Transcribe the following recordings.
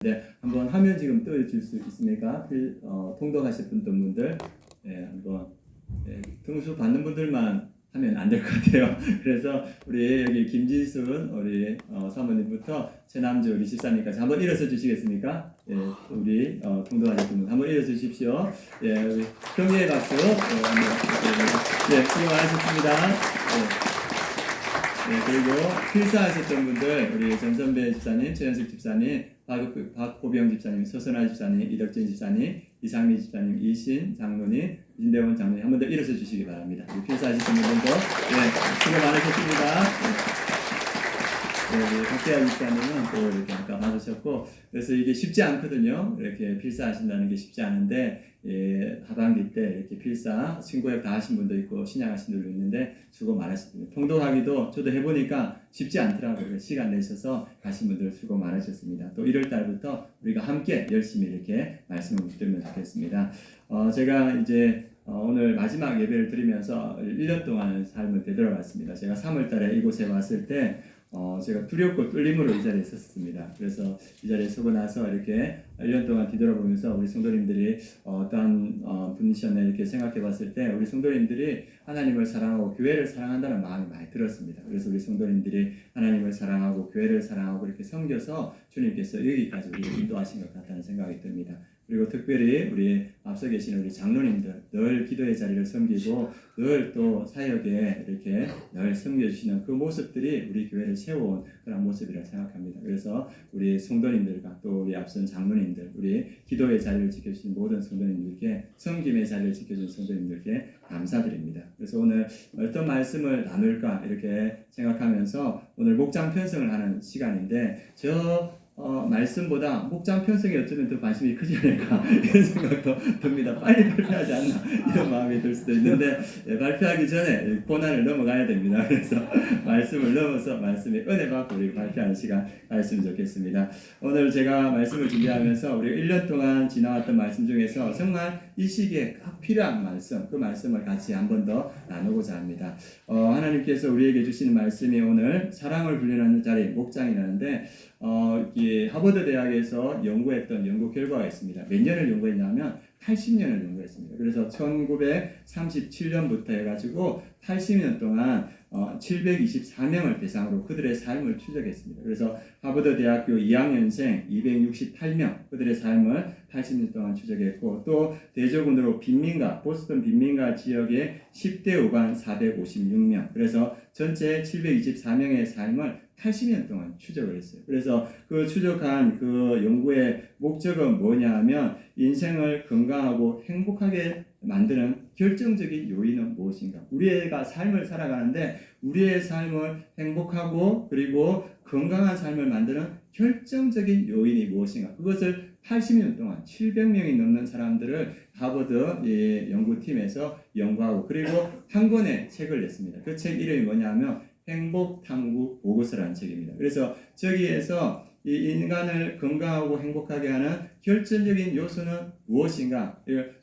네, 한번 화면 지금 띄워줄 수 있습니까? 통독하셨던 분들, 한번 등수 받는 분들만 하면 안 될 것 같아요. 그래서 우리 여기 김지순 우리 사모님부터 최남주 우리 집사님까지 한번 일어서 주시겠습니까? 우리 통독하셨던 분 한번 일어서 주십시오. 우리 경례의 박수. 수고 많으셨습니다. 그리고 필사하셨던 분들 우리 전선배 집사님, 최현숙 집사님, 박고병 집사님, 서선아 집사님, 이덕진 집사님, 이상미 집사님, 이신 장로님, 윤대원 장로님 한 번 더 일어서 주시기 바랍니다. 필사하셨던 분들도 수고 많으셨습니다. 박대하 집사님은 또 이렇게 아까 받으셨고, 그래서 이게 쉽지 않거든요. 이렇게 필사하신다는 게 쉽지 않은데, 하반기 때 이렇게 필사 신고협 다 하신 분도 있고 신약하신 분도 있는데 수고 많으셨습니다. 통독하기도 저도 해보니까 쉽지 않더라고요. 시간 내셔서 하신 분들 수고 많으셨습니다. 또 1월 달부터 우리가 함께 열심히 이렇게 말씀을 붙들면 좋겠습니다. 제가 이제 오늘 마지막 예배를 드리면서 1년 동안 삶을 되돌아봤습니다. 제가 3월 달에 이곳에 왔을 때 제가 두렵고 뚫림으로 이 자리에 섰습니다. 그래서 이 자리에 서고 나서 이렇게 1년 동안 뒤돌아보면서 우리 성도님들이 어떠한 분이셨나 이렇게 생각해 봤을 때 우리 성도님들이 하나님을 사랑하고 교회를 사랑한다는 마음이 많이 들었습니다. 그래서 우리 성도님들이 하나님을 사랑하고 교회를 사랑하고 이렇게 섬겨서 주님께서 여기까지 우리를 인도하신 것 같다는 생각이 듭니다. 그리고 특별히 우리 앞서 계시는 우리 장로님들 늘 기도의 자리를 섬기고 늘 또 사역에 이렇게 늘 섬겨주시는 그 모습들이 우리 교회를 세워온 그런 모습이라고 생각합니다. 그래서 우리 성도님들과 또 우리 앞선 장로님들, 우리 기도의 자리를 지켜주신 모든 성도님들께 섬김의 자리를 지켜준 성도님들께 감사드립니다. 그래서 오늘 어떤 말씀을 나눌까 이렇게 생각하면서 오늘 목장 편성을 하는 시간인데 말씀보다 목장 편성에 어쩌면 더 관심이 크지 않을까 이런 생각도 듭니다. 빨리 발표하지 않나 이런 마음이 들 수도 있는데 발표하기 전에 고난을 넘어가야 됩니다. 그래서 말씀을 넘어서 말씀의 은혜 받고 우리 발표하는 시간 가졌으면 좋겠습니다. 오늘 제가 말씀을 준비하면서 우리 1년 동안 지나왔던 말씀 중에서 정말 이 시기에 꼭 필요한 말씀, 그 말씀을 같이 한 번 더 나누고자 합니다. 하나님께서 우리에게 주시는 말씀이 오늘 사랑을 훈련하는 자리 목장이라는데 하버드 대학에서 연구했던 연구 결과가 있습니다. 몇 년을 연구했냐면 80년을 연구했습니다. 그래서 1937년부터 해가지고 80년 동안 724명을 대상으로 그들의 삶을 추적했습니다. 그래서 하버드 대학교 2학년생 268명 그들의 삶을 80년 동안 추적했고 또 대조군으로 빈민가 보스턴 빈민가 지역의 10대 5반 456명 그래서 전체 724명의 삶을 80년 동안 추적을 했어요. 그래서 그 추적한 그 연구의 목적은 뭐냐 하면 인생을 건강하고 행복하게 만드는 결정적인 요인은 무엇인가? 우리가 삶을 살아가는데 우리의 삶을 행복하고 그리고 건강한 삶을 만드는 결정적인 요인이 무엇인가? 그것을 80년 동안 700명이 넘는 사람들을 하버드 연구팀에서 연구하고 그리고 한 권의 책을 냈습니다. 그 책 이름이 뭐냐 하면 행복탐구 보고서라는 책입니다. 그래서 저기에서 이 인간을 건강하고 행복하게 하는 결정적인 요소는 무엇인가?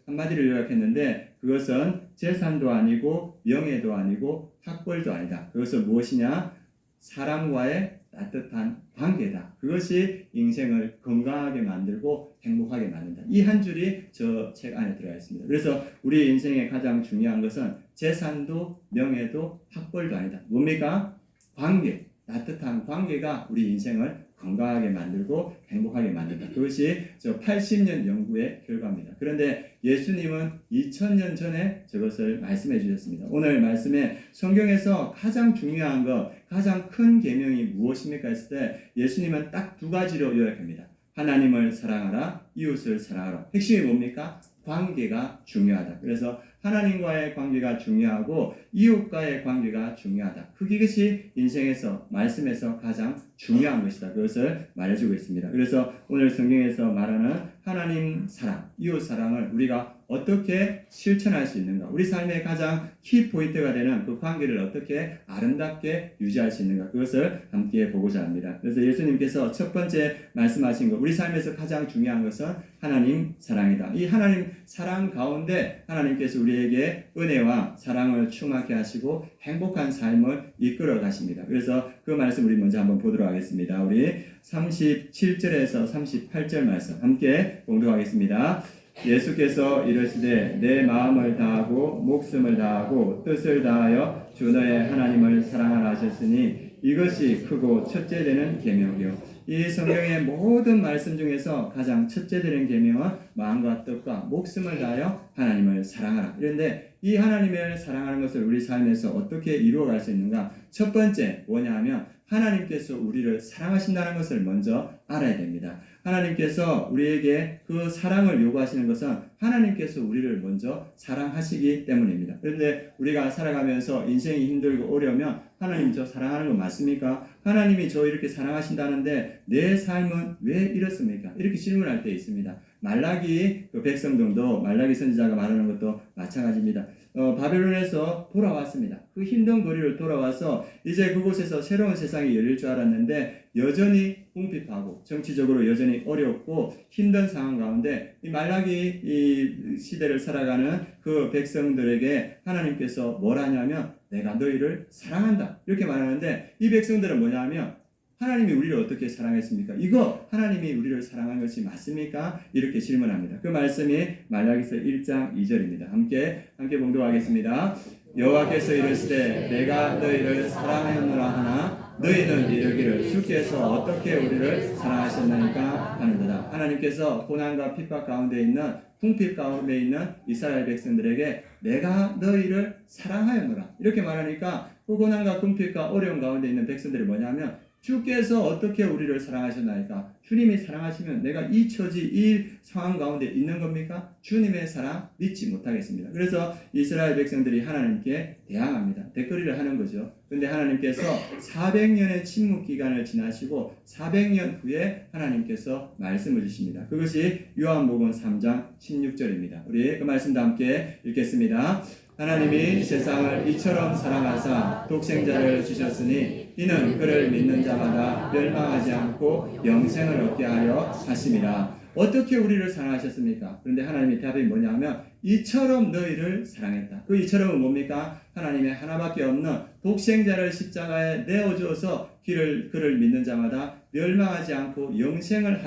한마디로 요약했는데 그것은 재산도 아니고 명예도 아니고 학벌도 아니다. 그것은 무엇이냐? 사람과의 따뜻한 관계다. 그것이 인생을 건강하게 만들고 행복하게 만든다. 이 한 줄이 저 책 안에 들어가 있습니다. 그래서 우리 인생의 가장 중요한 것은 재산도 명예도 학벌도 아니다. 뭡니까? 관계, 따뜻한 관계가 우리 인생을 건강하게 만들고 행복하게 만든다. 그것이 저 80년 연구의 결과입니다. 그런데 예수님은 2000년 전에 저것을 말씀해 주셨습니다. 오늘 말씀에 성경에서 가장 중요한 것, 가장 큰 계명이 무엇입니까 했을 때 예수님은 딱 두 가지로 요약합니다. 하나님을 사랑하라, 이웃을 사랑하라. 핵심이 뭡니까? 관계가 중요하다. 그래서 하나님과의 관계가 중요하고 이웃과의 관계가 중요하다. 그것이 인생에서 말씀에서 가장 중요한 것이다. 그것을 말해주고 있습니다. 그래서 오늘 성경에서 말하는 하나님 사랑, 이웃 사랑을 우리가 어떻게 실천할 수 있는가? 우리 삶의 가장 키포인트가 되는 그 관계를 어떻게 아름답게 유지할 수 있는가? 그것을 함께 보고자 합니다. 그래서 예수님께서 첫 번째 말씀하신 것, 우리 삶에서 가장 중요한 것은 하나님 사랑이다. 이 하나님 사랑 가운데 하나님께서 우리에게 은혜와 사랑을 충만케 하시고 행복한 삶을 이끌어 가십니다. 그래서 그 말씀 우리 먼저 한번 보도록 하겠습니다. 우리 37절에서 38절 말씀 함께 봉독하겠습니다. 예수께서 이르시되 내 마음을 다하고 목숨을 다하고 뜻을 다하여 주 너의 하나님을 사랑하라 하셨으니 이것이 크고 첫째 되는 계명이요. 이 성경의 모든 말씀 중에서 가장 첫째 되는 계명은 마음과 뜻과 목숨을 다하여 하나님을 사랑하라. 그런데 이 하나님을 사랑하는 것을 우리 삶에서 어떻게 이루어갈 수 있는가? 첫 번째 뭐냐 하면 하나님께서 우리를 사랑하신다는 것을 먼저 알아야 됩니다. 하나님께서 우리에게 그 사랑을 요구하시는 것은 하나님께서 우리를 먼저 사랑하시기 때문입니다. 그런데 우리가 살아가면서 인생이 힘들고 어려우면 하나님 저 사랑하는 거 맞습니까? 하나님이 저 이렇게 사랑하신다는데 내 삶은 왜 이렇습니까? 이렇게 질문할 때 있습니다. 말라기 그 백성들도 말라기 선지자가 말하는 것도 마찬가지입니다. 바벨론에서 돌아왔습니다. 그 힘든 거리를 돌아와서 이제 그곳에서 새로운 세상이 열릴 줄 알았는데 여전히 궁핍하고 정치적으로 여전히 어렵고 힘든 상황 가운데 이 말라기 이 시대를 살아가는 그 백성들에게 하나님께서 뭘 하냐면 내가 너희를 사랑한다 이렇게 말하는데 이 백성들은 뭐냐면 하나님이 우리를 어떻게 사랑했습니까? 이거 하나님이 우리를 사랑한 것이 맞습니까? 이렇게 질문합니다. 그 말씀이 말라기서 1장 2절입니다. 함께 봉독하겠습니다. 여호와께서 이르시되 내가 너희를 사랑하였노라 하나 너희는 이르기를 주께서 어떻게 우리를 사랑하셨나이까 하는도다. 하나님께서 고난과 핍박 가운데 있는 궁핍 가운데 있는 이스라엘 백성들에게 내가 너희를 사랑하였노라 이렇게 말하니까 그 고난과 궁핍과 어려움 가운데 있는 백성들이 뭐냐면 주께서 어떻게 우리를 사랑하셨나이까? 주님이 사랑하시면 내가 이 처지, 이 상황 가운데 있는 겁니까? 주님의 사랑 믿지 못하겠습니다. 그래서 이스라엘 백성들이 하나님께 대항합니다. 댓거리를 하는 거죠. 그런데 하나님께서 400년의 침묵 기간을 지나시고 400년 후에 하나님께서 말씀을 주십니다. 그것이 요한복음 3장 16절입니다. 우리 그 말씀도 함께 읽겠습니다. 하나님이 세상을 이처럼 사랑하사 독생자를 주셨으니 이는 그를 믿는 자마다 멸망하지 않고 영생을 얻게 하려 하심이라. 어떻게 우리를 사랑하셨습니까? 그런데 하나님의 답이 뭐냐면 이처럼 너희를 사랑했다. 그 이처럼은 뭡니까? 하나님의 하나밖에 없는 독생자를 십자가에 내어주어서 그를 믿는 자마다 멸망하지 않고 영생을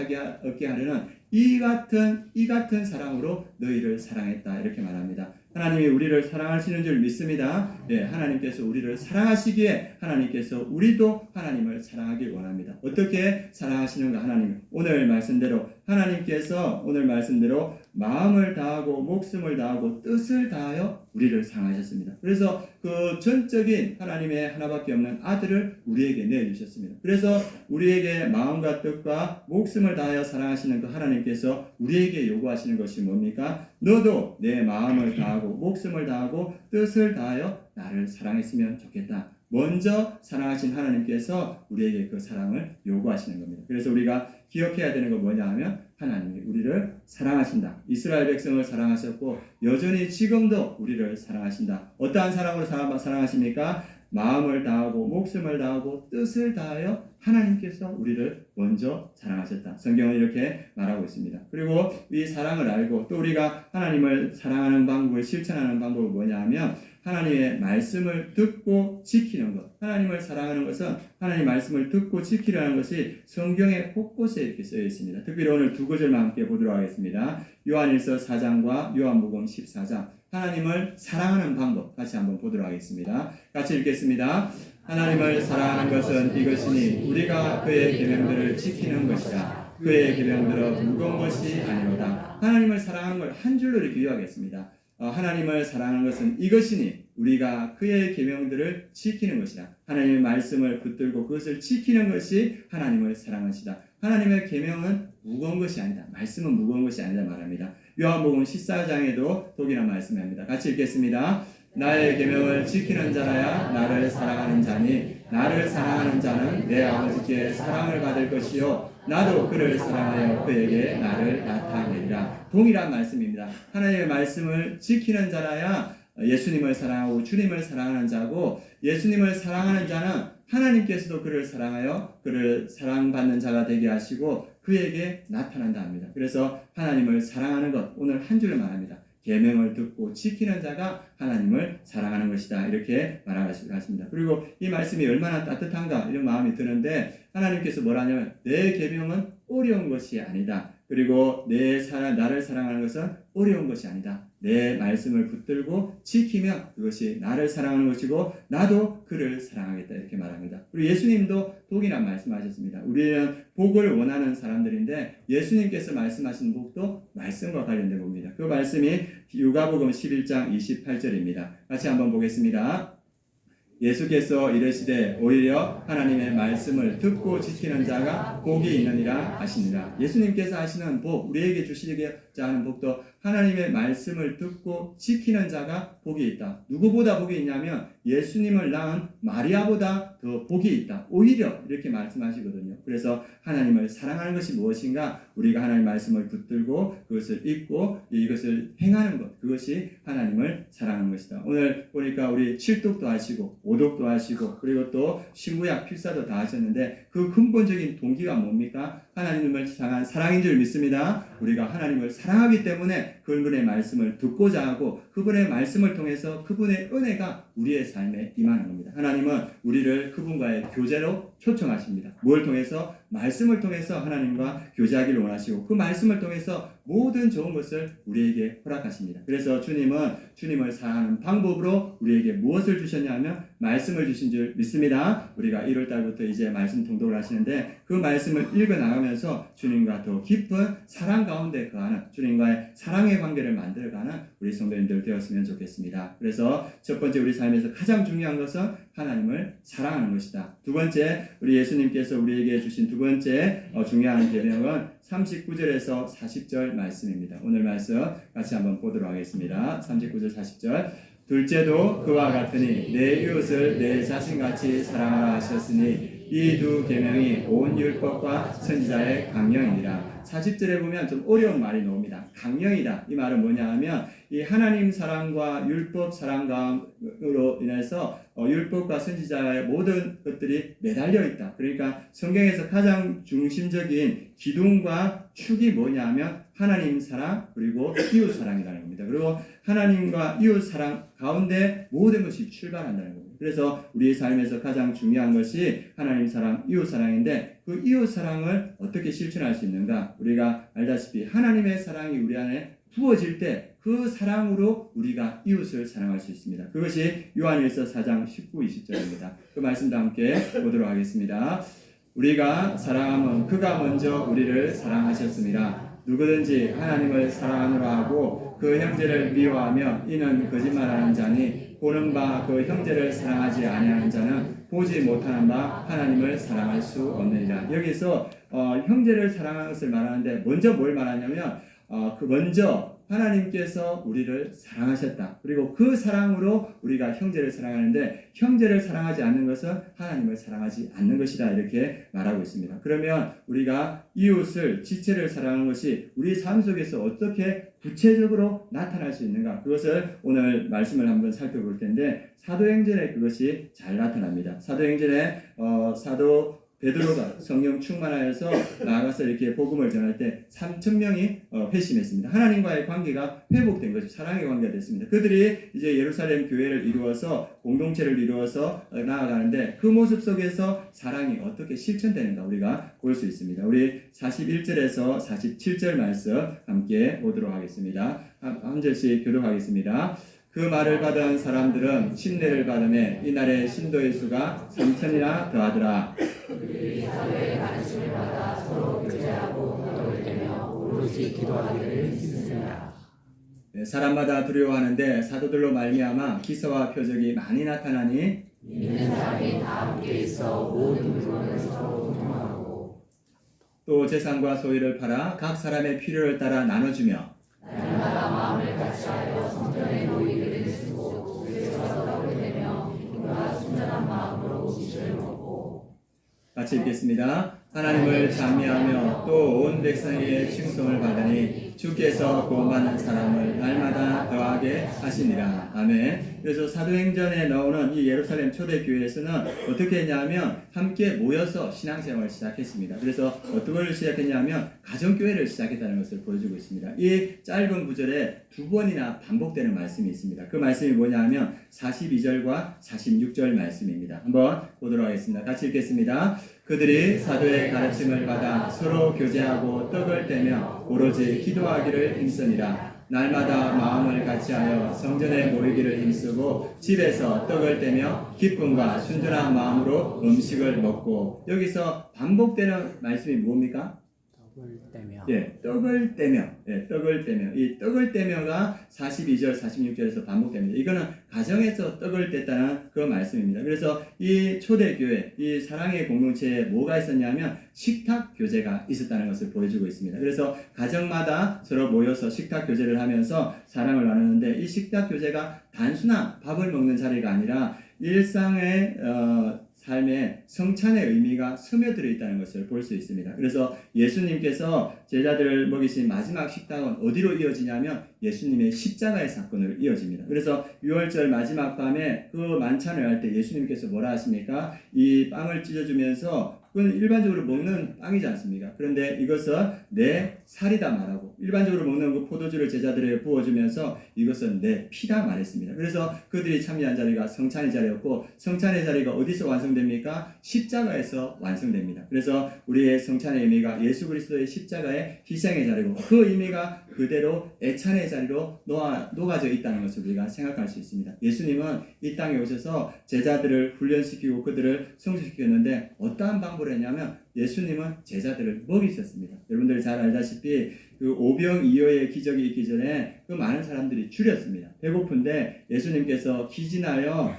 얻게 하려는 이 같은 사랑으로 너희를 사랑했다 이렇게 말합니다. 하나님이 우리를 사랑하시는 줄 믿습니다. 네, 하나님께서 우리를 사랑하시기에 하나님께서 우리도 하나님을 사랑하길 원합니다. 어떻게 사랑하시는가? 하나님 오늘 말씀대로 하나님께서 오늘 말씀대로 마음을 다하고 목숨을 다하고 뜻을 다하여 우리를 사랑하셨습니다. 그래서 그 전적인 하나님의 하나밖에 없는 아들을 우리에게 내주셨습니다. 그래서 우리에게 마음과 뜻과 목숨을 다하여 사랑하시는 그 하나님께서 우리에게 요구하시는 것이 뭡니까? 너도 내 마음을 다하고 목숨을 다하고 뜻을 다하여 나를 사랑했으면 좋겠다. 먼저 사랑하신 하나님께서 우리에게 그 사랑을 요구하시는 겁니다. 그래서 우리가 기억해야 되는 건 뭐냐 하면 하나님이 우리를 사랑하신다. 이스라엘 백성을 사랑하셨고 여전히 지금도 우리를 사랑하신다. 어떠한 사랑으로 사랑하십니까? 마음을 다하고 목숨을 다하고 뜻을 다하여 하나님께서 우리를 먼저 사랑하셨다. 성경은 이렇게 말하고 있습니다. 그리고 이 사랑을 알고 또 우리가 하나님을 사랑하는 방법을 실천하는 방법은 뭐냐 하면 하나님의 말씀을 듣고 지키는 것. 하나님을 사랑하는 것은 하나님의 말씀을 듣고 지키려는 것이 성경의 곳곳에 이렇게 쓰여 있습니다. 특별히 오늘 두 구절만 함께 보도록 하겠습니다. 요한일서 4장과 요한복음 14장. 하나님을 사랑하는 방법 같이 한번 보도록 하겠습니다. 같이 읽겠습니다. 하나님을 사랑하는 것은 이것이니 우리가 그의 계명들을 지키는 것이라. 그의 계명들은 무거운 것이 아니로다. 하나님을 사랑하는 걸 한 줄로 이렇게 요약했습니다. 하나님을 사랑하는 것은 이것이니 우리가 그의 계명들을 지키는 것이다. 하나님의 말씀을 붙들고 그것을 지키는 것이 하나님을 사랑하시다. 하나님의 계명은 무거운 것이 아니다. 말씀은 무거운 것이 아니다 말합니다. 요한복음 14장에도 독일한 말씀을 합니다. 같이 읽겠습니다. 나의 계명을 지키는 자라야 나를 사랑하는 자니 나를 사랑하는 자는 내 아버지께 사랑을 받을 것이요 나도 그를 사랑하여 그에게 나를 나타내리라. 동일한 말씀입니다. 하나님의 말씀을 지키는 자라야 예수님을 사랑하고 주님을 사랑하는 자고 예수님을 사랑하는 자는 하나님께서도 그를 사랑하여 그를 사랑받는 자가 되게 하시고 그에게 나타난다 합니다. 그래서 하나님을 사랑하는 것 오늘 한 줄을 말합니다. 계명을 듣고 지키는 자가 하나님을 사랑하는 것이다. 이렇게 말하셨습니다. 그리고 이 말씀이 얼마나 따뜻한가 이런 마음이 드는데 하나님께서 뭐라냐면 내 계명은 어려운 것이 아니다. 그리고 나를 사랑하는 것은 어려운 것이 아니다. 내 말씀을 붙들고 지키면 그것이 나를 사랑하는 것이고 나도 그를 사랑하겠다 이렇게 말합니다. 그리고 예수님도 복이란 말씀하셨습니다. 우리는 복을 원하는 사람들인데 예수님께서 말씀하신 복도 말씀과 관련된 복입니다. 그 말씀이 누가복음 11장 28절입니다. 같이 한번 보겠습니다. 예수께서 이르시되 오히려 하나님의 말씀을 듣고 지키는 자가 복이 있느니라 하시니라. 예수님께서 하시는 복, 우리에게 주시고자 하는 복도 하나님의 말씀을 듣고 지키는 자가 복이 있다. 누구보다 복이 있냐면 예수님을 낳은 마리아보다 더 복이 있다. 오히려 이렇게 말씀하시거든요. 그래서 하나님을 사랑하는 것이 무엇인가? 우리가 하나님의 말씀을 붙들고 그것을 읽고 이것을 행하는 것, 그것이 하나님을 사랑하는 것이다. 오늘 보니까 우리 칠독도 하시고 오독도 하시고 그리고 또 신구약 필사도 다 하셨는데 그 근본적인 동기가 뭡니까? 하나님을 향한 사랑인 줄 믿습니다. 우리가 하나님을 사랑하기 때문에 그분의 말씀을 듣고자 하고 그분의 말씀을 통해서 그분의 은혜가 우리의 삶에 임하는 겁니다. 하나님은 우리를 그분과의 교제로 초청하십니다. 뭘 통해서? 말씀을 통해서 하나님과 교제하기를 원하시고 그 말씀을 통해서 모든 좋은 것을 우리에게 허락하십니다. 그래서 주님은 주님을 사랑하는 방법으로 우리에게 무엇을 주셨냐 하면 말씀을 주신 줄 믿습니다. 우리가 1월달부터 이제 말씀 통독을 하시는데 그 말씀을 읽어나가면서 주님과 더 깊은 사랑 가운데 거하는 주님과의 사랑의 관계를 만들어가는 우리 성도님들 되었으면 좋겠습니다. 그래서 첫 번째 우리 삶에서 가장 중요한 것은 하나님을 사랑하는 것이다. 두 번째 우리 예수님께서 우리에게 주신 두 번째 중요한 계명은 39절에서 40절 말씀입니다. 오늘 말씀 같이 한번 보도록 하겠습니다. 39절 40절 둘째도 그와 같으니 내 이웃을 내 자신같이 사랑하라 하셨으니 이 두 계명이 온 율법과 선지자의 강령이니라. 40절에 보면 좀 어려운 말이 나옵니다. 강령이다. 이 말은 뭐냐 하면 이 하나님 사랑과 율법 사랑으로 인해서 율법과 선지자의 모든 것들이 매달려 있다. 그러니까 성경에서 가장 중심적인 기둥과 축이 뭐냐 하면 하나님 사랑 그리고 이웃 사랑이라는 겁니다. 그리고 하나님과 이웃 사랑 가운데 모든 것이 출발한다는 겁니다. 그래서 우리의 삶에서 가장 중요한 것이 하나님 사랑, 이웃 사랑인데 그 이웃 사랑을 어떻게 실천할 수 있는가? 우리가 알다시피 하나님의 사랑이 우리 안에 부어질 때 그 사랑으로 우리가 이웃을 사랑할 수 있습니다. 그것이 요한일서 4장 19, 20절입니다. 그 말씀도 함께 보도록 하겠습니다. 우리가 사랑하면 그가 먼저 우리를 사랑하셨습니다. 누구든지 하나님을 사랑하노라 하고 그 형제를 미워하며 이는 거짓말하는 자니 보는 바 그 형제를 사랑하지 아니하는 자는 보지 못하는 바 하나님을 사랑할 수 없느니라. 여기서 형제를 사랑하는 것을 말하는데 먼저 뭘 말하냐면 먼저 하나님께서 우리를 사랑하셨다. 그리고 그 사랑으로 우리가 형제를 사랑하는데 형제를 사랑하지 않는 것은 하나님을 사랑하지 않는 것이다. 이렇게 말하고 있습니다. 그러면 우리가 이웃을 지체를 사랑하는 것이 우리 삶 속에서 어떻게 구체적으로 나타날 수 있는가? 그것을 오늘 말씀을 한번 살펴볼 텐데 사도행전에 그것이 잘 나타납니다. 사도행전에 사도 베드로가 성령 충만하여서 나아가서 이렇게 복음을 전할 때 3,000명이 회심했습니다. 하나님과의 관계가 회복된 거죠. 사랑의 관계가 됐습니다. 그들이 이제 예루살렘 교회를 이루어서 공동체를 이루어서 나아가는데 그 모습 속에서 사랑이 어떻게 실천되는가 우리가 볼 수 있습니다. 우리 41절에서 47절 말씀 함께 보도록 하겠습니다. 한 절씩 교독하겠습니다. 그 말을 받은 사람들은 침례를 받으며 이날의 신도의 수가 3,000이나 더하더라. 그들이 사도의 가르침을 받아 서로 교제하고 떡을 떼며 오로지 기도하기를 힘쓰니라. 사람마다 두려워하는데 사도들로 말미암아 기사와 표적이 많이 나타나니 믿는 사람이 다 함께 있어 모든 물건을 서로 통하고 또 재산과 소유를 팔아 각 사람의 필요를 따라 나눠주며 날마다 마음을 같이하여 성전에 모이기를 쓰고 집에서 떡을 떼며 기쁨과 순전한 마음으로 음식을 먹고 같이 읽겠습니다. 하나님을 찬미하며 또 온 백성에게 칭송을 받으니 주께서 구원받는 사람을 날마다 더하게 하시니라. 아멘. 그래서 사도행전에 나오는 이 예루살렘 초대교회에서는 어떻게 했냐면 함께 모여서 신앙생활을 시작했습니다. 그래서 어떤 걸 시작했냐면 가정교회를 시작했다는 것을 보여주고 있습니다. 이 짧은 구절에 두 번이나 반복되는 말씀이 있습니다. 그 말씀이 뭐냐면 42절과 46절 말씀입니다. 한번 보도록 하겠습니다. 같이 읽겠습니다. 그들이 사도의 가르침을 받아 서로 교제하고 떡을 떼며 오로지 기도하기를 힘쓰니라. 날마다 마음을 같이하여 성전에 모이기를 힘쓰고 집에서 떡을 떼며 기쁨과 순전한 마음으로 음식을 먹고. 여기서 반복되는 말씀이 뭡니까? 떡을 떼며. 떡을 떼며. 떡을 떼며. 이 떡을 떼며가 42절, 46절에서 반복됩니다. 이거는 가정에서 떡을 뗐다는 그 말씀입니다. 그래서 이 초대교회, 이 사랑의 공동체에 뭐가 있었냐면 식탁 교제가 있었다는 것을 보여주고 있습니다. 그래서 가정마다 서로 모여서 식탁 교제를 하면서 사랑을 나누는데 이 식탁 교제가 단순한 밥을 먹는 자리가 아니라 일상의 삶에 성찬의 의미가 스며들어 있다는 것을 볼 수 있습니다. 그래서 예수님께서 제자들을 먹이신 마지막 식탁은 어디로 이어지냐면 예수님의 십자가의 사건으로 이어집니다. 그래서 6월절 마지막 밤에 그 만찬을 할 때 예수님께서 뭐라 하십니까? 이 빵을 찢어주면서 그건 일반적으로 먹는 빵이지 않습니까? 그런데 이것은 내 살이다 말하고 일반적으로 먹는 그 포도주를 제자들에게 부어주면서 이것은 내 피다 말했습니다. 그래서 그들이 참여한 자리가 성찬의 자리였고 성찬의 자리가 어디서 완성됩니까? 십자가에서 완성됩니다. 그래서 우리의 성찬의 의미가 예수 그리스도의 십자가의 희생의 자리고 그 의미가 그대로 애찬의 자리로 녹아져 있다는 것을 우리가 생각할 수 있습니다. 예수님은 이 땅에 오셔서 제자들을 훈련시키고 그들을 성숙시켰는데 어떠한 방법을 했냐면 예수님은 제자들을 먹이셨습니다. 여러분들 잘 알다시피 그 오병이어의 기적이 있기 전에 그 많은 사람들이 줄였습니다. 배고픈데 예수님께서 기진하여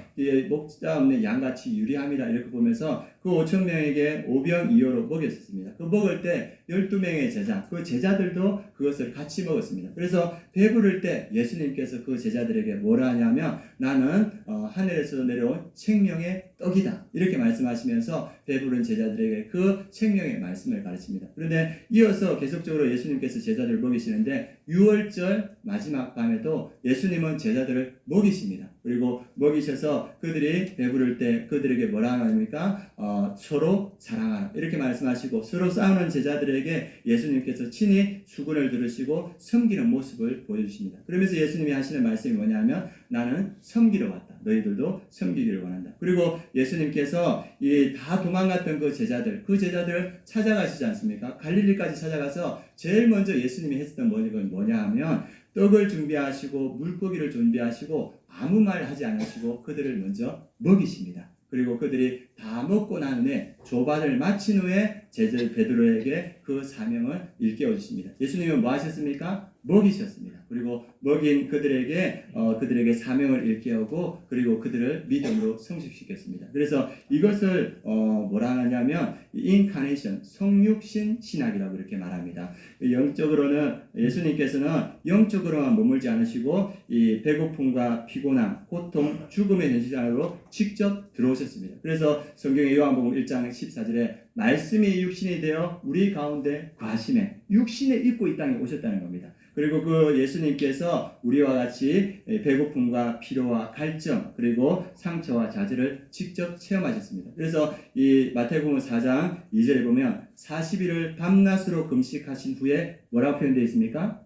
목자 없는 양같이 유리함이라 이렇게 보면서 그 5,000명에게 오병이어로 먹였습니다. 그 먹을 때 12명의 제자, 그 제자들도 그것을 같이 먹었습니다. 그래서 배부를 때 예수님께서 그 제자들에게 뭐라 하냐면 나는 하늘에서 내려온 생명의 떡이다 이렇게 말씀하시면서 배부른 제자들에게 그 생명의 말씀을 가르칩니다. 그런데 이어서 계속적으로 예수님께서 제자들을 먹이시는데 6월절 마지막 밤에도 예수님은 제자들을 먹이십니다. 그리고 먹이셔서 그들이 배부를 때 그들에게 뭐라 합니까? 서로 사랑하라 이렇게 말씀하시고 서로 싸우는 제자들에게 예수님께서 친히 수군을 들으시고 섬기는 모습을 보여주십니다. 그러면서 예수님이 하시는 말씀이 뭐냐면 나는 섬기러 왔다. 너희들도 섬기기를 원한다. 그리고 예수님께서 이 다 도망갔던 그 제자들을 찾아가시지 않습니까? 갈릴리까지 찾아가서 제일 먼저 예수님이 했었던 뭐냐 하면 떡을 준비하시고 물고기를 준비하시고 아무 말 하지 않으시고 그들을 먼저 먹이십니다. 그리고 그들이 다 먹고 난 후에 조반을 마친 후에 제자 베드로에게 그 사명을 일깨워 주십니다. 예수님은 뭐 하셨습니까? 먹이셨습니다. 그리고 먹인 그들에게 사명을 일깨우고 그리고 그들을 믿음으로 성숙시켰습니다. 그래서 이것을 뭐라 하냐면 인카네이션, 성육신 신학이라고 이렇게 말합니다. 영적으로는 예수님께서는 영적으로만 머물지 않으시고 이 배고픔과 피곤함, 고통, 죽음의 현실으로 직접 들어오셨습니다. 그래서 성경의 요한복음 1장 14절에 말씀이 육신이 되어 우리 가운데 과심해 육신에 입고 이 땅에 오셨다는 겁니다. 그리고 그 예수님께서 우리와 같이 배고픔과 피로와 갈증 그리고 상처와 좌절을 직접 체험하셨습니다. 그래서 이 마태복음 4장 2절에 보면 40일을 밤낮으로 금식하신 후에 뭐라고 표현되어 있습니까?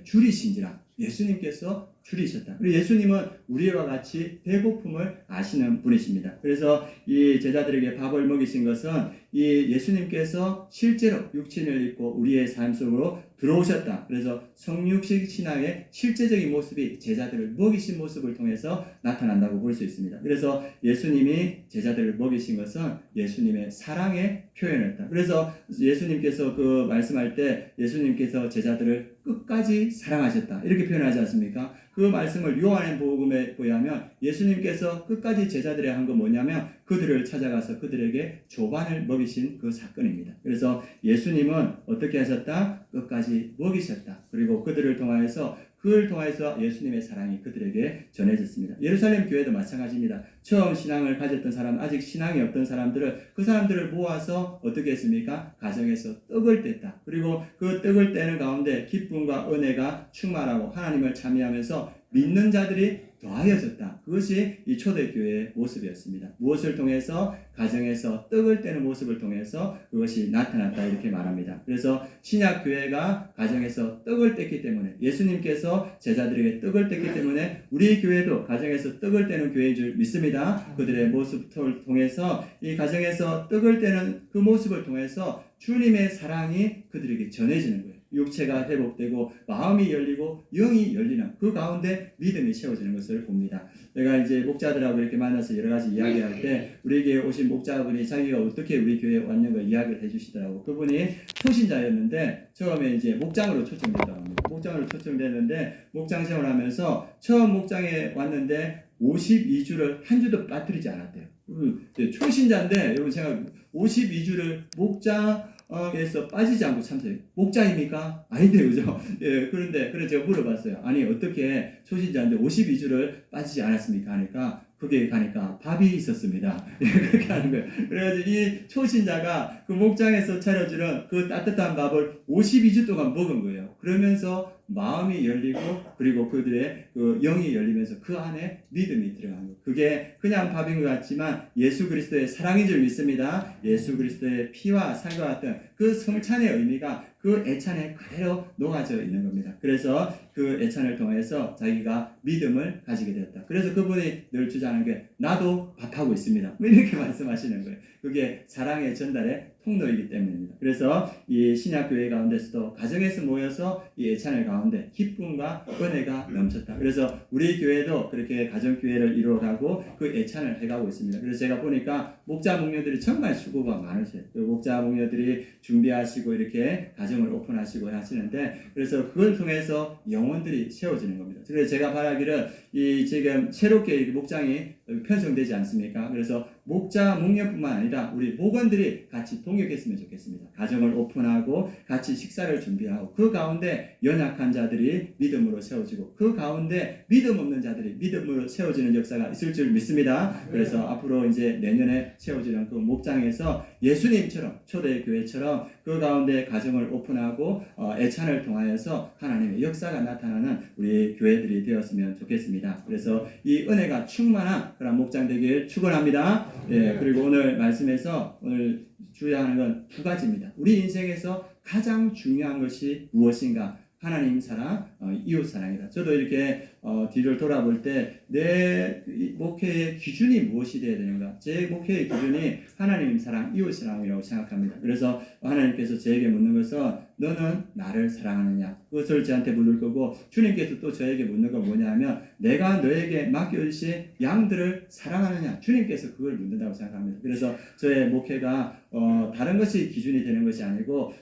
줄이신지라. 예수님께서 줄이셨다. 그리고 예수님은 우리와 같이 배고픔을 아시는 분이십니다. 그래서 이 제자들에게 밥을 먹이신 것은 이 예수님께서 실제로 육신을 입고 우리의 삶 속으로 들어오셨다. 그래서 성육식 신앙의 실제적인 모습이 제자들을 먹이신 모습을 통해서 나타난다고 볼 수 있습니다. 그래서 예수님이 제자들을 먹이신 것은 예수님의 사랑의 표현이었다. 그래서 예수님께서 그 말씀할 때 예수님께서 제자들을 끝까지 사랑하셨다. 이렇게 표현하지 않습니까? 그 말씀을 요한의 복음에 보면 예수님께서 끝까지 제자들의 한 건 뭐냐면 그들을 찾아가서 그들에게 조반을 먹이신 그 사건입니다. 그래서 예수님은 어떻게 하셨다? 끝까지 먹이셨다. 그리고 그들을 통하여서 그걸 통해서 예수님의 사랑이 그들에게 전해졌습니다. 예루살렘 교회도 마찬가지입니다. 처음 신앙을 가졌던 사람, 아직 신앙이 없던 사람들을 그 사람들을 모아서 어떻게 했습니까? 가정에서 떡을 뗐다. 그리고 그 떡을 떼는 가운데 기쁨과 은혜가 충만하고 하나님을 찬미하면서 믿는 자들이 더하여졌다. 그것이 이 초대교회의 모습이었습니다. 무엇을 통해서? 가정에서 떡을 떼는 모습을 통해서 그것이 나타났다 이렇게 말합니다. 그래서 신약교회가 가정에서 떡을 뗐기 때문에 예수님께서 제자들에게 떡을 뗐기 때문에 우리 교회도 가정에서 떡을 떼는 교회인 줄 믿습니다. 그들의 모습을 통해서 이 가정에서 떡을 떼는 그 모습을 통해서 주님의 사랑이 그들에게 전해지는 거예요. 육체가 회복되고 마음이 열리고 영이 열리는 그 가운데 믿음이 세워지는 것을 봅니다. 내가 이제 목자들하고 이렇게 만나서 여러 가지 이야기할 때 우리에게 오신 목자분이 자기가 어떻게 우리 교회에 왔는가 이야기를 해주시더라고. 그분이 초신자였는데 처음에 이제 목장으로 초청됐다고 합니다. 목장으로 초청됐는데 목장 생활하면서 처음 목장에 왔는데 52주를 한 주도 빠뜨리지 않았대요. 초신자인데 여러분 생각 52주를 목장에서 빠지지 않고 참석해요. 목자입니까? 아닌데 그죠? 예, 그런데 그래서 제가 물어봤어요. 아니 어떻게 초신자인데 52주를 빠지지 않았습니까? 하니까 그게 가니까 밥이 있었습니다. 예, 그렇게 하는 거예요. 그래가지고 이 초신자가 그 목장에서 차려주는 그 따뜻한 밥을 52주 동안 먹은 거예요. 그러면서 마음이 열리고 그리고 그들의 그 영이 열리면서 그 안에 믿음이 들어간 거예요. 그게 그냥 밥인 것 같지만 예수 그리스도의 사랑인 줄 믿습니다. 예수 그리스도의 피와 살과 같은 그 성찬의 의미가 그 애찬에 그대로 녹아져 있는 겁니다. 그래서 그 애찬을 통해서 자기가 믿음을 가지게 되었다. 그래서 그분이 늘 주장하는 게 나도 밥하고 있습니다. 이렇게 말씀하시는 거예요. 그게 사랑의 전달의 통로이기 때문입니다. 그래서 이 신약교회 가운데서도 가정에서 모여서 이 애찬을 가운데 기쁨과 은혜가 넘쳤다. 그래서 우리 교회도 그렇게 가정교회를 이루어가고 그 애찬을 해가고 있습니다. 그래서 제가 보니까 목자 목녀들이 정말 수고가 많으세요. 그 목자 목녀들이 준비하시고 이렇게 가정을 오픈하시고 하시는데 그래서 그걸 통해서 영혼들이 세워지는 겁니다. 그래서 제가 바라기를 이 지금 새롭게 목장이 편성되지 않습니까? 그래서 목자, 목녀뿐만 아니라 우리 목원들이 같이 동역했으면 좋겠습니다. 가정을 오픈하고 같이 식사를 준비하고 그 가운데 연약한 자들이 믿음으로 세워지고 그 가운데 믿음 없는 자들이 믿음으로 세워지는 역사가 있을 줄 믿습니다. 그래서 앞으로 이제 내년에 세워지는 그 목장에서 예수님처럼 초대교회처럼 그 가운데 가정을 오픈하고 애찬을 통하여서 하나님의 역사가 나타나는 우리 교회들이 되었으면 좋겠습니다. 그래서 이 은혜가 충만한 그런 목장 되길 축원합니다. 예, 그리고 오늘 말씀에서 오늘 주의하는 건 두 가지입니다. 우리 인생에서 가장 중요한 것이 무엇인가? 하나님 사랑, 이웃 사랑이다. 저도 이렇게 뒤를 돌아볼 때 내 목회의 기준이 무엇이 되어야 되는가? 제 목회의 기준이 하나님 사랑, 이웃 사랑이라고 생각합니다. 그래서 하나님께서 저에게 묻는 것은 너는 나를 사랑하느냐? 그것을 저한테 물을 거고 주님께서 또 저에게 묻는 건 뭐냐면 내가 너에게 맡겨주신 양들을 사랑하느냐? 주님께서 그걸 묻는다고 생각합니다. 그래서 저의 목회가 다른 것이 기준이 되는 것이 아니고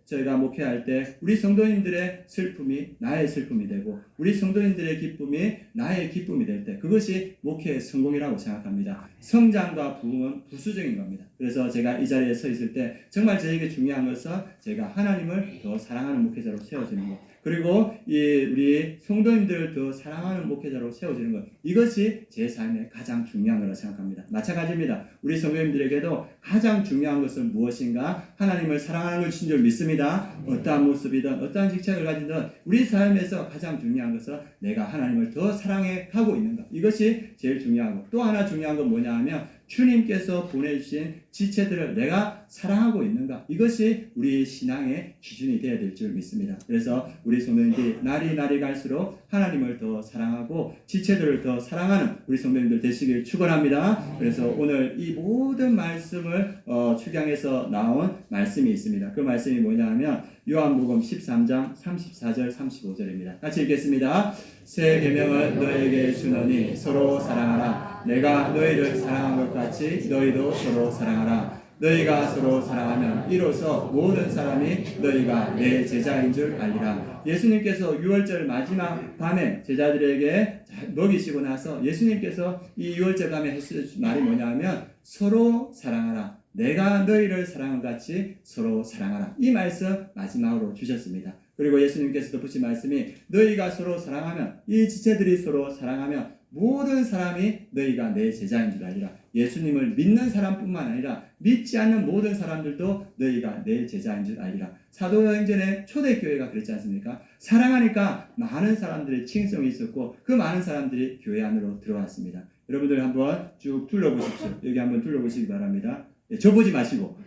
저희가 목회할 때 우리 성도님들의 슬픔이 나의 슬픔이 되고 우리 성도님들의 기쁨이 나의 기쁨이 될 때 그것이 목회의 성공이라고 생각합니다. 성장과 부흥은 부수적인 겁니다. 그래서 제가 이 자리에 서 있을 때 정말 저에게 중요한 것은 제가 하나님을 더 사랑하는 목회자로 세워지는 것 그리고 우리 성도님들을 더 사랑하는 목회자로 세워지는 것 이것이 제 삶의 가장 중요한 거라고 생각합니다. 마찬가지입니다. 우리 성도님들에게도 가장 중요한 것은 무엇인가? 하나님을 사랑하는 것인 줄 믿습니다. 어떠한 모습이든 어떠한 직책을 가지든 우리 삶에서 가장 중요한 것은 내가 하나님을 더 사랑해 가고 있는가 이것이 제일 중요하고 또 하나 중요한 건 뭐냐 하면 주님께서 보내주신 지체들을 내가 사랑하고 있는가 이것이 우리 신앙의 기준이 되어야 될 줄 믿습니다. 그래서 우리 성도님들이 날이 갈수록 하나님을 더 사랑하고 지체들을 더 사랑하는 우리 성도님들 되시길 축원합니다. 그래서 오늘 이 모든 말씀을 축양해서 나온 말씀이 있습니다. 그 말씀이 뭐냐 하면 요한복음 13장 34절 35절입니다. 같이 읽겠습니다. 새 계명을 너에게 주노니 서로 사랑하라. 내가 너희를 사랑한 것 같이 너희도 서로 사랑하라. 너희가 서로 사랑하면 이로써 모든 사람이 너희가 내 제자인 줄 알리라. 예수님께서 6월절 마지막 밤에 제자들에게 먹이시고 나서 예수님께서 이 6월절 밤에 했을 말이 뭐냐 하면 서로 사랑하라. 내가 너희를 사랑한 같이 서로 사랑하라. 이 말씀 마지막으로 주셨습니다. 그리고 예수님께서 덧붙인 말씀이 너희가 서로 사랑하면 이 지체들이 서로 사랑하면 모든 사람이 너희가 내 제자인 줄 알리라. 예수님을 믿는 사람뿐만 아니라 믿지 않는 모든 사람들도 너희가 내 제자인 줄 알리라. 사도행전의 초대교회가 그랬지 않습니까? 사랑하니까 많은 사람들의 칭송이 있었고 그 많은 사람들이 교회 안으로 들어왔습니다. 여러분들 한번 쭉 둘러보십시오. 여기 한번 둘러보시기 바랍니다. 예, 저 보지 마시고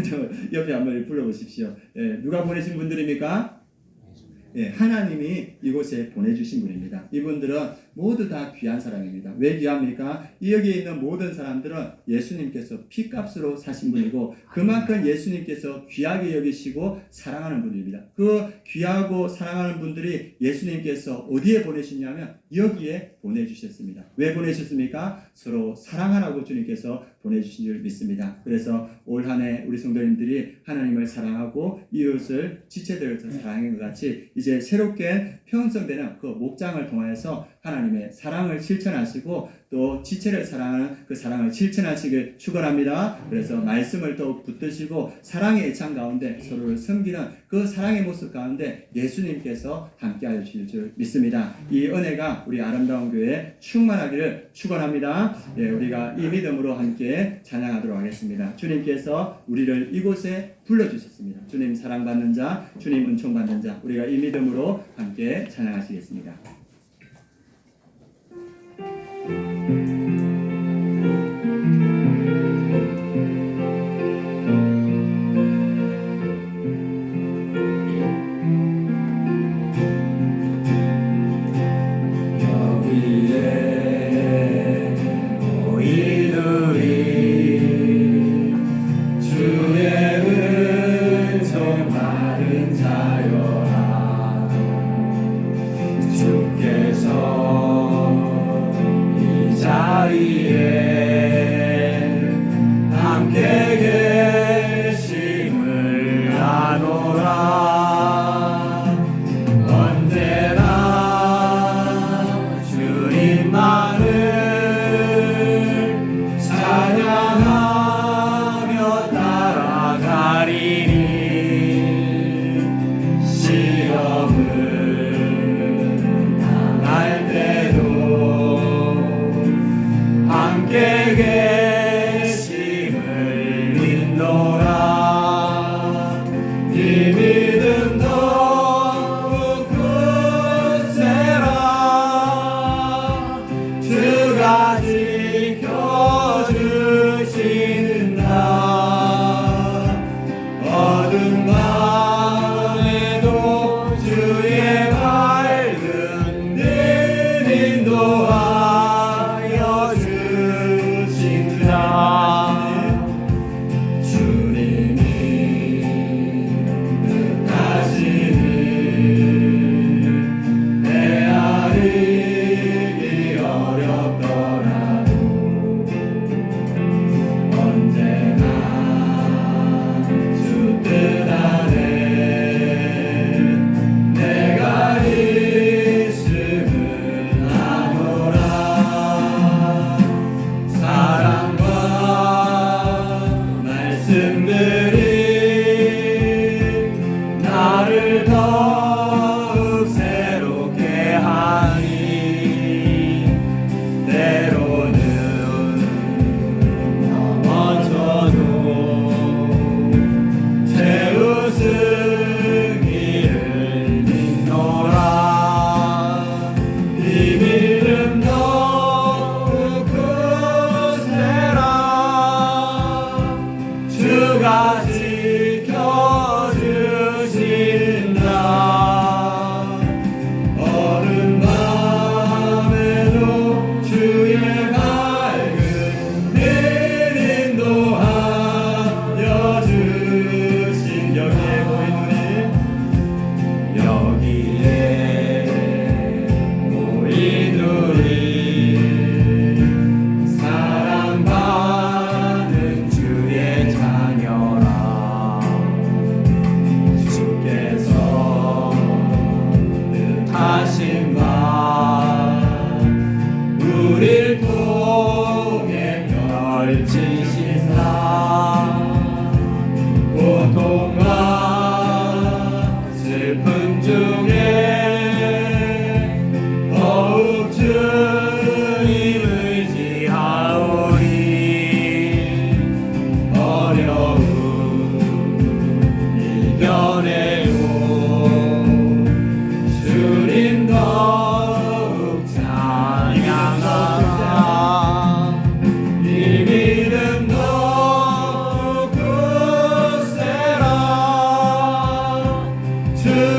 저 옆에 한번 둘러보십시오. 예, 누가 보내신 분들입니까? 예, 하나님이 이곳에 보내주신 분입니다. 이분들은 모두 다 귀한 사람입니다. 왜 귀합니까? 여기에 있는 모든 사람들은 예수님께서 피값으로 사신 분이고 그만큼 예수님께서 귀하게 여기시고 사랑하는 분입니다. 그 귀하고 사랑하는 분들이 예수님께서 어디에 보내시냐면 여기에 보내주셨습니다. 왜 보내셨습니까? 서로 사랑하라고 주님께서 보내주신 줄 믿습니다. 그래서 올 한 해 우리 성도님들이 하나님을 사랑하고 이웃을 지체들을 사랑하는 것 같이 이제 새롭게 편성되는 그 목장을 통해서 하나님의 사랑을 실천하시고 또 지체를 사랑하는 그 사랑을 실천하시길 축원합니다. 그래서 말씀을 또 붙드시고 사랑의 애창 가운데 서로를 섬기는 그 사랑의 모습 가운데 예수님께서 함께하여 주실 줄 믿습니다. 이 은혜가 우리 아름다운 교회에 충만하기를 축원합니다. 예, 우리가 이 믿음으로 함께 찬양하도록 하겠습니다. 주님께서 우리를 이곳에 불러주셨습니다. 주님 사랑받는 자, 주님 은총받는 자, 우리가 이 믿음으로 함께 찬양하시겠습니다.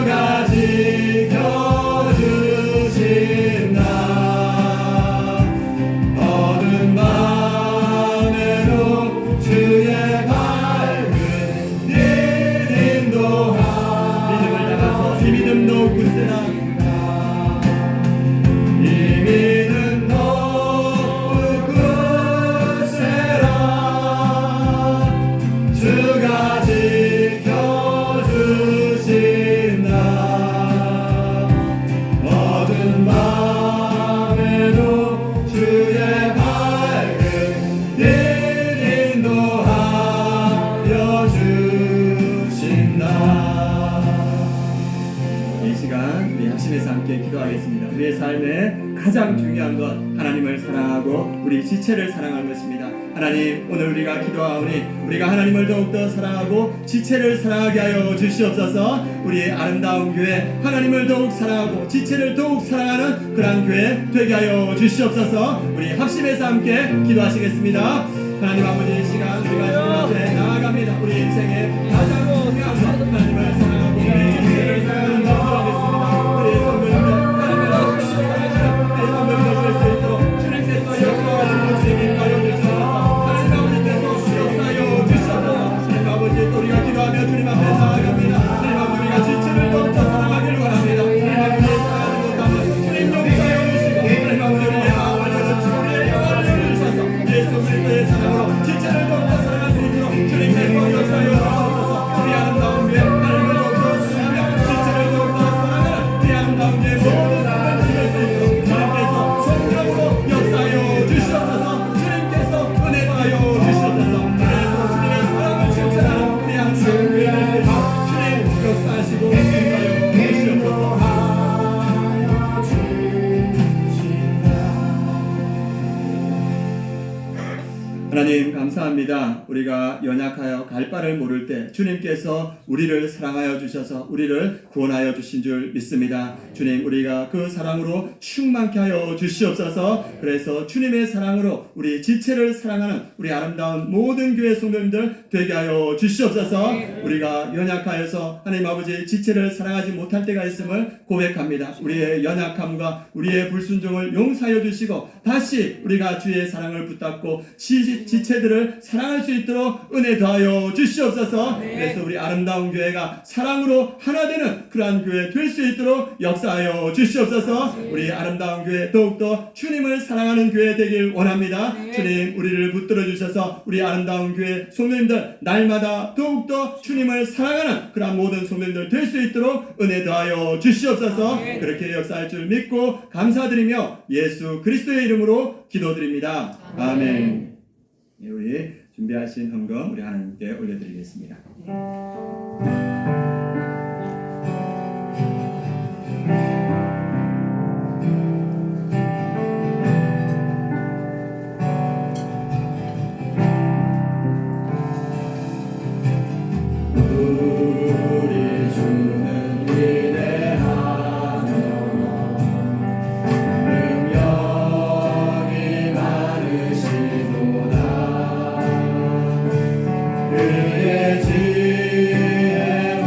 주가 지켜주신다. 어두운 밤에도 주의 밝은 빛 인도하. 믿음을 따라서 이 믿음도 굳세라. 이 믿음도 굳세라. 주가 지켜주신다. 어두운 밤에도 주의 밝은 빛 인도하여 주신다. 이 시간 우리 합심해서 함께 기도하겠습니다. 우리의 삶에 가장 중요한 것, 하나님을 사랑하고 우리 지체를 사랑하는 것입니다. 하나님, 오늘 우리가 기도하오니 우리가 하나님을 더욱더 사랑하고 지체를 사랑하게 하여 주시옵소서. 우리의 아름다운 교회, 하나님을 더욱 사랑하고 지체를 더욱 사랑하는 그러한 교회 되게 하여 주시옵소서. 우리 합심해서 함께 기도하시겠습니다. 하나님 아버지, 이 시간 우리가 주님 앞에 나아갑니다. 우리 인생의 가장 중요한 것, 하나님을 사랑하고 우리 지체를 사랑하는 것 기도하겠습니다. 우리의 성도님들 하나님을 우리의 성도를 거칠 수 있도록 주님께서 역사하시고 주님 인도하여 주시옵소서. 하나님 아버지께서 역사하여 주시옵소서. 하나님 아버지, 또 우리가 기도하며 주님 앞에 나아갑니다. 하나님 아버지, 우리가 지체를 더욱더 사랑하기를 원합니다. 하나님 아버지, 사랑하지 못하면 주님 용서하여 주시고 하나님 아버지, 우리의 마음을 열어주시고 우리의 영혼을 열어주셔서 예수 그리스도의 사랑으로 지체를 더욱더 사랑할 수 있도록 주님께서 역사하여 주시옵소서. 우리 아름다운 교회 하나님을 더욱더 사랑하며 지체를 더욱더 사랑하는 우리 아름다운 교회 모든 사람을 지낼 수 있도록 주님께서 성령으로 역사하여 주시옵소서. 주님께서 은혜하여 주시옵소서. 그래서 주님의 사랑을 실천하는 우리 아름다운 교회 될 수 있도록 주님 역사하시고 인도하여 주시옵소서. 하나님 감사합니다. 우리가 연약하여 갈 바를 모를 때 주님께서 우리를 사랑하여 주셔서 우리를 구원하여 주신 줄 믿습니다. 주님, 우리가 그 사랑으로 충만케 하여 주시옵소서. 그래서 주님의 사랑으로 우리 지체를 사랑하는 우리 아름다운 모든 교회 성도님들 되게 하여 주시옵소서. 우리가 연약하여서 하나님 아버지 지체를 사랑하지 못할 때가 있음을 고백합니다. 우리의 연약함과 우리의 불순종을 용서하여 주시고 다시 우리가 주의 사랑을 붙잡고 지체들을 사랑할 수 있도록 은혜 더하여 주시옵소서. 그래서 우리 아름다운 교회가 사랑으로 하나 되는 그러한 교회 될 수 있도록 역사하여 주시옵소서. 우리 아름다운 교회 더욱더 주님을 사랑하는 교회 되길 원합니다. 주님, 우리를 붙들어 주셔서 우리 아름다운 교회 성도님들 날마다 더욱더 주님을 사랑하는 그러한 모든 성도님들 될 수 있도록 은혜 더하여 주시옵소서. 그렇게 역사할 줄 믿고 감사드리며 예수 그리스도의 이름으로 기도드립니다. 아멘. 우리 준비하신 헌금 우리 하나님께 올려드리겠습니다. 그의 지혜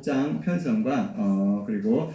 법장 편성과 그리고